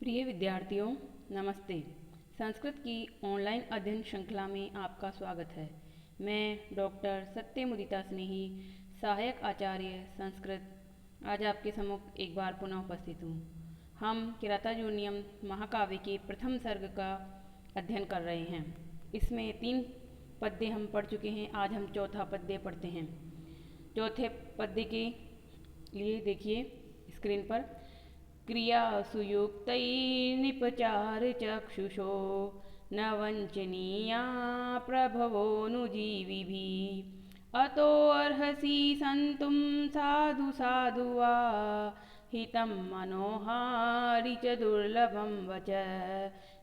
प्रिय विद्यार्थियों, नमस्ते। संस्कृत की ऑनलाइन अध्ययन श्रृंखला में आपका स्वागत है। मैं डॉक्टर सत्यमुदिता स्नेही, सहायक आचार्य संस्कृत, आज आपके सम्मुख एक बार पुनः उपस्थित हूँ। हम किरातार्जुनीयम महाकाव्य के प्रथम सर्ग का अध्ययन कर रहे हैं। इसमें 3 पद्य हम पढ़ चुके हैं। आज हम चौथा पद्य पढ़ते हैं। चौथे पद्य के लिए देखिए स्क्रीन पर, क्रियासु युक्तैर्निपचार चक्षुषो न वञ्चनीया प्रभवोऽनुजीविभिः अतो अर्हसि सन्तुं साधु साधु वा हितं मनोहारि च दुर्लभं वच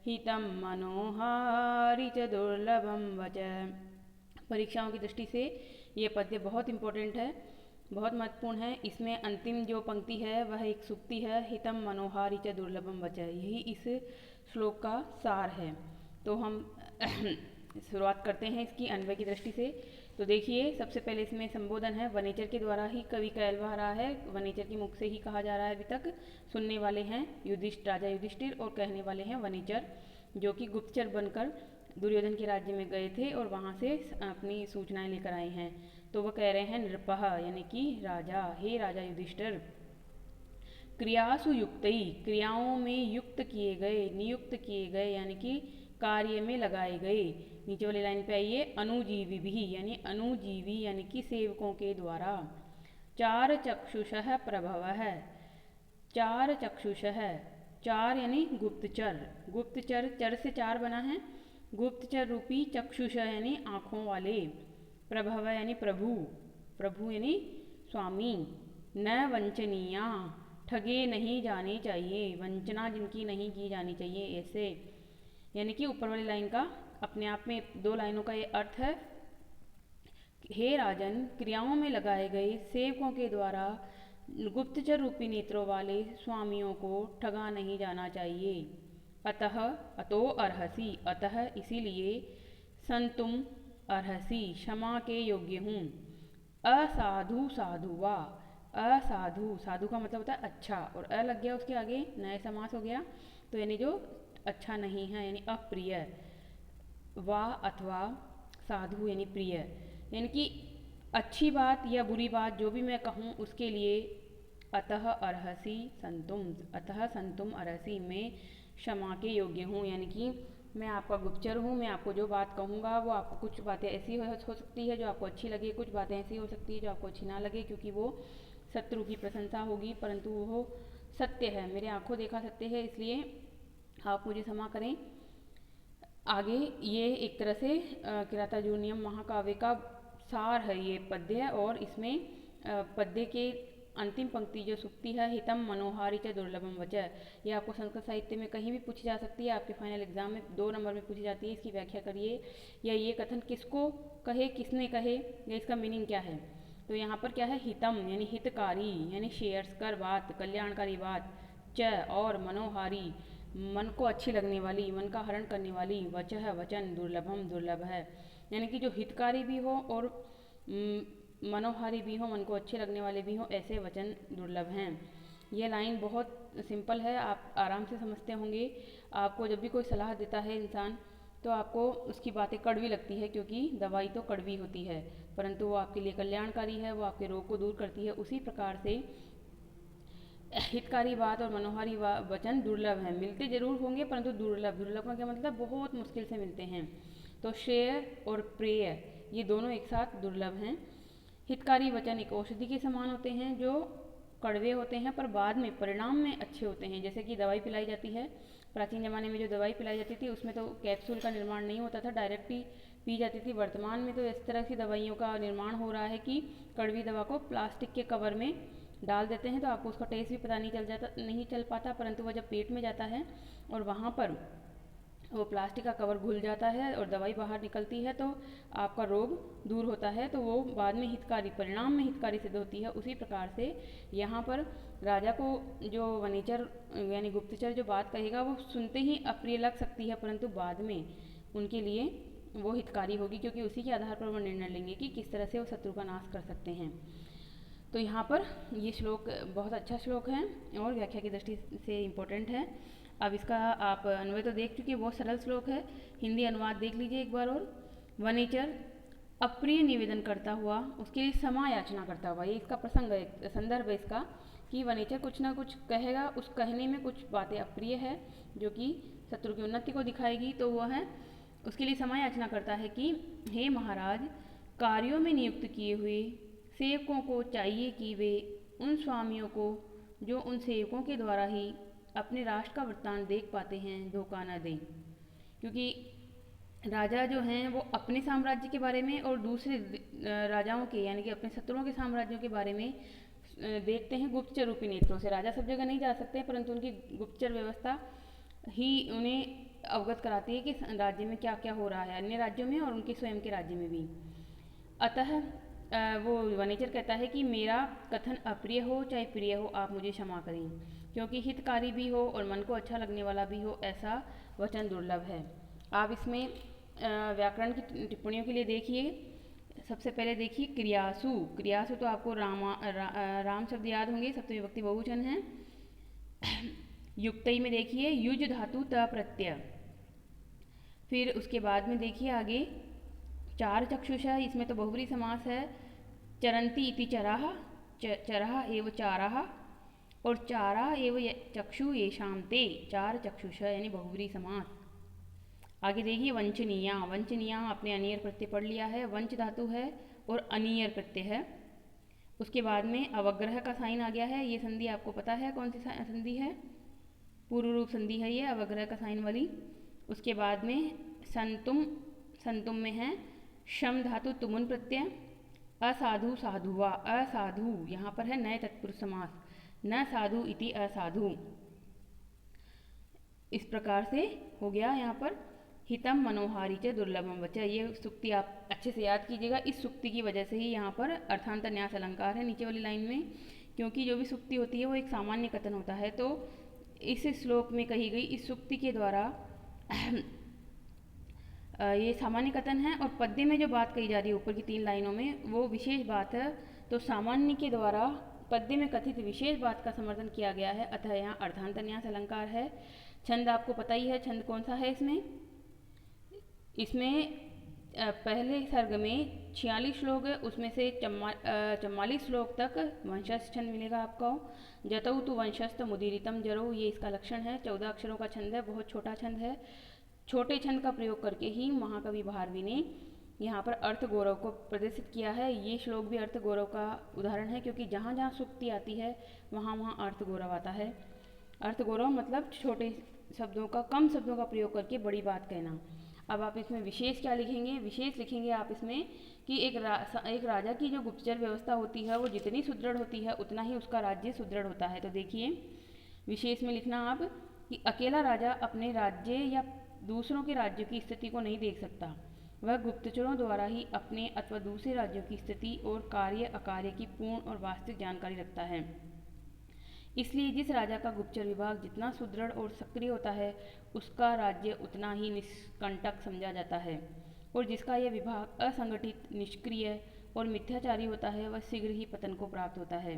हितं मनोहारि च दुर्लभं वच। परीक्षाओं की दृष्टि से ये पद्य बहुत इम्पोर्टेंट है, बहुत महत्वपूर्ण है। इसमें अंतिम जो पंक्ति है वह एक सूक्ति है, हितम मनोहारि च दुर्लभम वच। यही इस श्लोक का सार है। तो हम शुरुआत करते हैं इसकी अन्वय की दृष्टि से। तो देखिए, सबसे पहले इसमें संबोधन है, वनेचर के द्वारा ही कवि कहलवा रहा है। वनेचर के मुख से ही कहा जा रहा है। अभी तक सुनने वाले हैं राजा युधिष्ठिर और कहने वाले हैं वनेचर, जो कि गुप्तचर बनकर दुर्योधन के राज्य में गए थे और वहाँ से अपनी सूचनाएं लेकर आए हैं। तो वह कह रहे हैं, नृपः यानी कि राजा, हे राजा युधिष्ठिर, क्रियासु युक्तई, क्रियाओं में युक्त किए गए, नियुक्त किए गए यानी कि कार्य में लगाए गए। नीचे वाली लाइन पे आइए, अनुजीवी भी यानी अनुजीवी यानी कि सेवकों के द्वारा। चार चक्षुषः प्रभवः, चार चक्षुषः, चार यानी गुप्तचर, गुप्तचर चर से चार बना है। गुप्तचर रूपी चक्षुष यानी आँखों वाले, प्रभव यानी प्रभु, प्रभु यानी स्वामी, न वंचनीया, ठगे नहीं जाने चाहिए, वंचना जिनकी नहीं की जानी चाहिए, ऐसे। यानी कि ऊपर वाली लाइन का अपने आप में 2 लाइनों का ये अर्थ है, हे राजन, क्रियाओं में लगाए गए सेवकों के द्वारा गुप्तचर रूपी नेत्रों वाले स्वामियों को ठगा नहीं जाना चाहिए। अतः अतो अर्हसि, अतः इसीलिए, संतुम अर्हसि, क्षमा के योग्य हूँ, असाधु साधु वा, असाधु, साधु का मतलब होता है अच्छा, और अ लग गया उसके आगे, नया समास हो गया, तो यानी जो अच्छा नहीं है यानी अप्रिय, वा अथवा साधु यानी प्रिय, यानी कि अच्छी बात या बुरी बात जो भी मैं कहूँ उसके लिए, अतः अर्हसि संतुम, अतः संतुम अर्हसि, मैं क्षमा के योग्य हूँ। यानी कि मैं आपका गुप्तचर हूँ, मैं आपको जो बात कहूँगा वो आपको, कुछ बातें ऐसी हो सकती है जो आपको अच्छी लगे, कुछ बातें ऐसी हो सकती है जो आपको अच्छी ना लगे, क्योंकि वो शत्रु की प्रशंसा होगी, परंतु वो सत्य है, मेरे आंखों देखा सत्य है, इसलिए आप मुझे क्षमा करें। आगे ये एक तरह से किरातार्जुनीयम महाकाव्य का सार है ये पद्य, और इसमें पद्य के अंतिम पंक्ति जो सूक्ति है, हितम मनोहारि च दुर्लभम वच, ये आपको संस्कृत साहित्य में कहीं भी पूछी जा सकती है। आपके फाइनल एग्जाम में 2 नंबर में पूछी जाती है। इसकी व्याख्या करिए, या ये कथन किसको कहे, किसने कहे, या इसका मीनिंग क्या है। तो यहाँ पर क्या है, हितम यानी हितकारी, यानी श्रेयस्कर बात, कल्याणकारी बात, च और मनोहारी, मन को अच्छी लगने वाली, मन का हरण करने वाली, वचः वचन, दुर्लभम दुर्लभ है, यानी कि जो हितकारी भी हो और मनोहारी भी हो, मन को अच्छे लगने वाले भी हो, ऐसे वचन दुर्लभ हैं। यह लाइन बहुत सिंपल है, आप आराम से समझते होंगे। आपको जब भी कोई सलाह देता है इंसान, तो आपको उसकी बातें कड़वी लगती है, क्योंकि दवाई तो कड़वी होती है, परंतु वो आपके लिए कल्याणकारी है, वो आपके रोग को दूर करती है। उसी प्रकार से हितकारी बात और मनोहारी वचन दुर्लभ हैं, मिलते जरूर होंगे परंतु दुर्लभ, दुर्लभ का क्या मतलब, बहुत मुश्किल से मिलते हैं। तो श्रेय और प्रेय ये दोनों एक साथ दुर्लभ हैं। हितकारी वचन एक औषधि के समान होते हैं, जो कड़वे होते हैं पर बाद में परिणाम में अच्छे होते हैं। जैसे कि दवाई पिलाई जाती है, प्राचीन ज़माने में जो दवाई पिलाई जाती थी उसमें तो कैप्सूल का निर्माण नहीं होता था, डायरेक्ट ही पी जाती थी। वर्तमान में तो इस तरह की दवाइयों का निर्माण हो रहा है कि कड़वी दवा को प्लास्टिक के कवर में डाल देते हैं, तो आपको उसका टेस्ट भी पता नहीं चल पाता, परंतु वह जब पेट में जाता है और वहाँ पर वो प्लास्टिक का कवर घुल जाता है और दवाई बाहर निकलती है, तो आपका रोग दूर होता है, तो वो बाद में हितकारी, परिणाम में हितकारी सिद्ध होती है। उसी प्रकार से यहाँ पर राजा को जो वनेचर यानी गुप्तचर जो बात कहेगा वो सुनते ही अप्रिय लग सकती है, परंतु बाद में उनके लिए वो हितकारी होगी, क्योंकि उसी के आधार पर वो निर्णय लेंगे कि किस तरह से वो शत्रु का नाश कर सकते हैं। तो यहाँ पर ये श्लोक बहुत अच्छा श्लोक है और व्याख्या की दृष्टि से इम्पोर्टेंट है। अब इसका आप अन्वय तो देख चुके, बहुत सरल श्लोक है, हिंदी अनुवाद देख लीजिए एक बार और। वनेचर अप्रिय निवेदन करता हुआ, उसके लिए क्षमा याचना करता हुआ, ये इसका प्रसंग है, संदर्भ है इसका, कि वनेचर कुछ ना कुछ कहेगा, उस कहने में कुछ बातें अप्रिय है जो कि शत्रु की उन्नति को दिखाएगी, तो वह है उसके लिए क्षमा याचना करता है कि हे महाराज, कार्यों में नियुक्त किए हुए सेवकों को चाहिए कि वे उन स्वामियों को जो उन सेवकों के द्वारा ही अपने राष्ट्र का वृत्तांत देख पाते हैं धोखा न दें। क्योंकि राजा जो हैं वो अपने साम्राज्य के बारे में और दूसरे राजाओं के यानी कि अपने शत्रुओं के साम्राज्यों के बारे में देखते हैं गुप्तचर रूपी नेत्रों से। राजा सब जगह नहीं जा सकते, परंतु उनकी गुप्तचर व्यवस्था ही उन्हें अवगत कराती है कि राज्य में क्या क्या हो रहा है, अन्य राज्यों में और उनके स्वयं के राज्य में भी। अतः वो वनेचर कहता है कि मेरा कथन अप्रिय हो चाहे प्रिय हो, आप मुझे क्षमा करें, क्योंकि हितकारी भी हो और मन को अच्छा लगने वाला भी हो, ऐसा वचन दुर्लभ है। आप इसमें व्याकरण की टिप्पणियों के लिए देखिए। सबसे पहले देखिए क्रियासु। क्रियासु तो आपको राम शब्द याद होंगे, सप्तमी विभक्ति बहुवचन है। युक्तई में देखिए युज धातु त प्रत्यय। फिर उसके बाद में देखिए आगे चार चक्षुषा, इसमें तो बहुब्री समास है। चरंती इति चराह, चराह एव चाराह, और चारा एव चक्षु येषाम ते, चार चक्षुषा यानी बहुब्री समास। आगे देखिए वंचनीया। वंचनीया आपने अनियर प्रत्यय पढ़ लिया है, वंच धातु है और अनियर प्रत्यय है। उसके बाद में अवग्रह का साइन आ गया है, ये संधि आपको पता है कौन सी संधि है, पूर्व रूप संधि है ये अवग्रह का साइन वाली। उसके बाद में संतुम, संतुम में है शम धातु तुमुन प्रत्यय। असाधु साधुवा, असाधु यहाँ पर है नए तत्पुरुष समास, न साधु इति असाधु। इस प्रकार से हो गया यहाँ पर हितम मनोहारी च दुर्लभम वच। ये सुक्ति आप अच्छे से याद कीजिएगा, इस सुक्ति की वजह से ही यहाँ पर अर्थांतर न्यास अलंकार है नीचे वाली लाइन में, क्योंकि जो भी सुक्ति होती है वो एक सामान्य कथन होता है। तो इस श्लोक में कही गई इस सुक्ति के द्वारा ये सामान्य कथन है, और पद्य में जो बात कही जा रही है ऊपर की 3 लाइनों में वो विशेष बात है। तो सामान्य के द्वारा पद्य में कथित विशेष बात का समर्थन किया गया है, अतः यहाँ अर्धांतर न्यास अलंकार है। छंद आपको पता ही है, छंद कौन सा है इसमें। इसमें पहले सर्ग में 46 श्लोक है, उसमें से 44 श्लोक तक वंशस्थ छंद मिलेगा आपको। जतौ तु वंशस्थ मुदीरितम जरो, ये इसका लक्षण है। 14 अक्षरों का छंद है, बहुत छोटा छंद है। छोटे छंद का प्रयोग करके ही महाकवि भारवी ने यहाँ पर अर्थ गौरव को प्रदर्शित किया है। ये श्लोक भी अर्थ गौरव का उदाहरण है, क्योंकि जहाँ जहाँ सुक्ति आती है वहाँ वहाँ अर्थ गौरव आता है। अर्थ गौरव मतलब छोटे शब्दों का, कम शब्दों का प्रयोग करके बड़ी बात कहना। अब आप इसमें विशेष क्या लिखेंगे, विशेष लिखेंगे आप इसमें कि एक राजा की जो गुप्तचर व्यवस्था होती है वो जितनी सुदृढ़ होती है उतना ही उसका राज्य सुदृढ़ होता है। तो देखिए विशेष में लिखना आप कि अकेला राजा अपने राज्य या दूसरों के राज्यों की स्थिति को नहीं देख सकता, वह गुप्तचरों द्वारा ही अपने अथवा दूसरे राज्यों की स्थिति और कार्य अकार्य की पूर्ण और वास्तविक जानकारी रखता है। इसलिए जिस राजा का गुप्तचर विभाग जितना सुदृढ़ और सक्रिय होता है उसका राज्य उतना ही निष्कंटक समझा जाता है, और जिसका यह विभाग असंगठित, निष्क्रिय और मिथ्याचारी होता है वह शीघ्र ही पतन को प्राप्त होता है।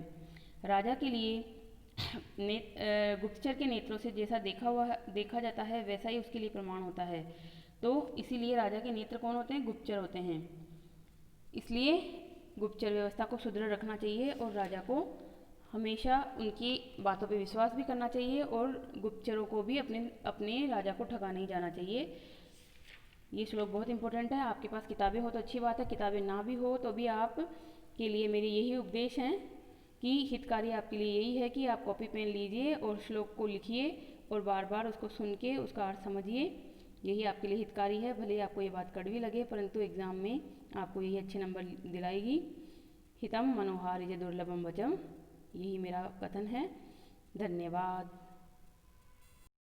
राजा के लिए गुप्तचर के नेत्रों से जैसा देखा जाता है वैसा ही उसके लिए प्रमाण होता है। तो इसीलिए राजा के नेत्र कौन होते हैं, गुप्तचर होते हैं। इसलिए गुप्तचर व्यवस्था को सुदृढ़ रखना चाहिए और राजा को हमेशा उनकी बातों पे विश्वास भी करना चाहिए, और गुप्तचरों को भी अपने राजा को ठगा नहीं जाना चाहिए। ये श्लोक बहुत इंपॉर्टेंट है। आपके पास किताबें हो तो अच्छी बात है, किताबें ना भी हो तो भी आप के लिए मेरी यही उपदेश है कि हितकारी आपके लिए यही है कि आप कॉपी पेन लीजिए और श्लोक को लिखिए और बार बार उसको सुन के उसका अर्थ समझिए। यही आपके लिए हितकारी है। भले आपको ये बात कड़वी लगे, परंतु एग्ज़ाम में आपको यही अच्छे नंबर दिलाएगी। हितम मनोहारिज दुर्लभम वचम, यही मेरा कथन है। धन्यवाद।